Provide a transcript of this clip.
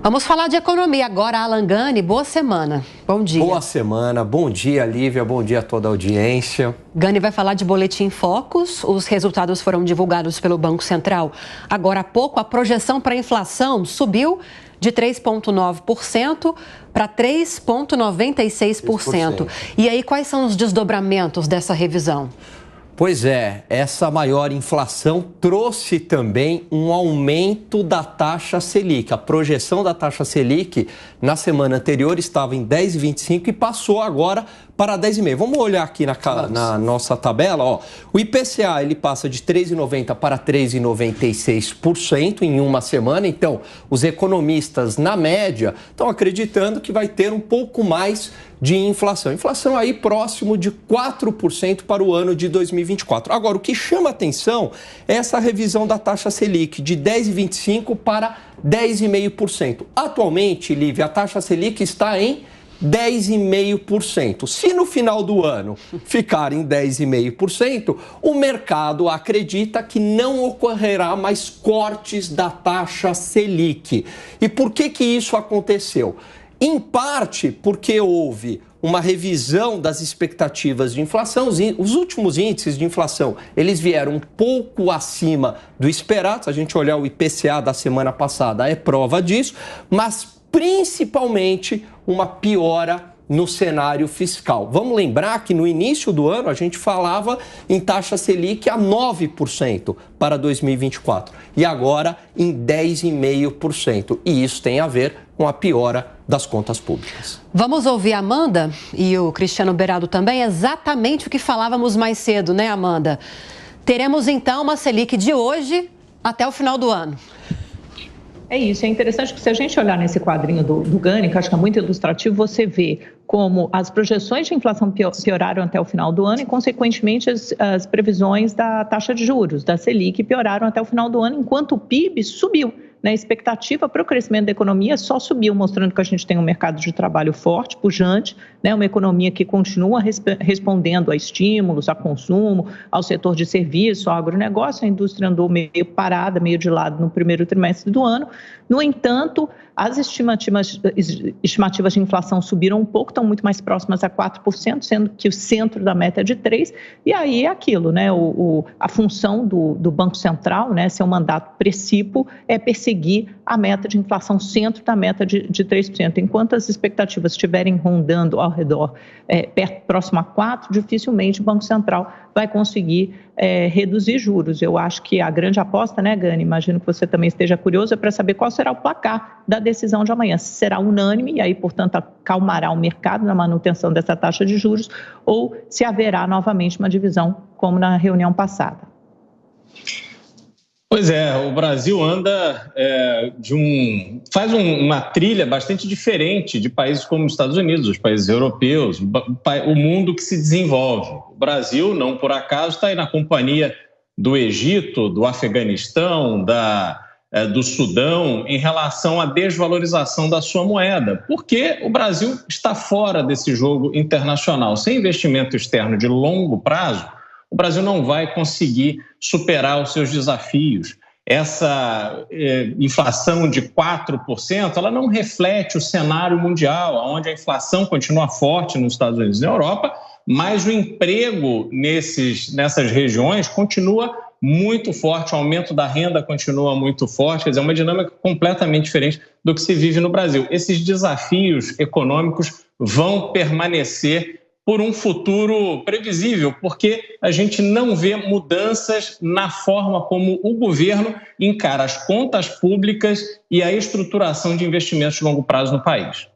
Vamos falar de economia agora, Alan Gani. Boa semana. Bom dia. Boa semana. Bom dia, Lívia. Bom dia a toda a audiência. Gani vai falar de Boletim Focus. Os resultados foram divulgados pelo Banco Central. Agora há pouco, a projeção para a inflação subiu de 3,9% para 3,96%. E aí, quais são os desdobramentos dessa revisão? Pois é, essa maior inflação trouxe também um aumento da taxa Selic. A projeção da taxa Selic na semana anterior estava em 10,25 e passou agora para 10,5. Vamos olhar aqui na nossa tabela. Ó. O IPCA ele passa de 3,90 para 3,96% em uma semana. Então, os economistas, na média, estão acreditando que vai ter um pouco mais de inflação. Inflação aí próximo de 4% para o ano de 2024. Agora, o que chama atenção é essa revisão da taxa Selic de 10,25 para 10,5%. Atualmente, Lívia, a taxa Selic está em 10,5%. Se no final do ano ficar em 10,5%, o mercado acredita que não ocorrerá mais cortes da taxa Selic. E por que isso aconteceu? Em parte porque houve uma revisão das expectativas de inflação. Os últimos índices de inflação, eles vieram um pouco acima do esperado. Se a gente olhar o IPCA da semana passada, é prova disso, mas principalmente uma piora no cenário fiscal. Vamos lembrar que no início do ano a gente falava em taxa Selic a 9% para 2024 e agora em 10,5%. E isso tem a ver com a piora das contas públicas. Vamos ouvir a Amanda e o Cristiano Beraldo também, exatamente o que falávamos mais cedo, né, Amanda? Teremos então uma Selic de hoje até o final do ano. É isso, é interessante que se a gente olhar nesse quadrinho do Gani, que eu acho que é muito ilustrativo, você vê como as projeções de inflação pioraram até o final do ano e, consequentemente, as previsões da taxa de juros, da Selic, pioraram até o final do ano, enquanto o PIB subiu. A expectativa para o crescimento da economia só subiu, mostrando que a gente tem um mercado de trabalho forte, pujante, uma economia que continua respondendo a estímulos, a consumo, ao setor de serviço, ao agronegócio. A indústria andou meio parada, meio de lado no primeiro trimestre do ano. No entanto, as estimativas de inflação subiram um pouco, estão muito mais próximas a 4%, sendo que o centro da meta é de 3%. E aí é aquilo, a função do Banco Central, seu mandato precípio, é perseguir a meta de inflação, centro da meta de 3%. Enquanto as expectativas estiverem rondando ao redor, próximo a 4%, dificilmente o Banco Central vai conseguir reduzir juros. Eu acho que a grande aposta, Gani, imagino que você também esteja curioso, é para saber qual será o placar da decisão de amanhã. Se será unânime e aí, portanto, acalmará o mercado na manutenção dessa taxa de juros ou se haverá novamente uma divisão como na reunião passada. Pois é, o Brasil anda faz uma trilha bastante diferente de países como os Estados Unidos, os países europeus, o mundo que se desenvolve. O Brasil, não por acaso, está aí na companhia do Egito, do Afeganistão, do Sudão, em relação à desvalorização da sua moeda, porque o Brasil está fora desse jogo internacional. Sem investimento externo de longo prazo, o Brasil não vai conseguir superar os seus desafios. Essa inflação de 4%, ela não reflete o cenário mundial, onde a inflação continua forte nos Estados Unidos e na Europa, mas o emprego nessas regiões continua muito forte, o aumento da renda continua muito forte, quer dizer, é uma dinâmica completamente diferente do que se vive no Brasil. Esses desafios econômicos vão permanecer por um futuro previsível, porque a gente não vê mudanças na forma como o governo encara as contas públicas e a estruturação de investimentos de longo prazo no país.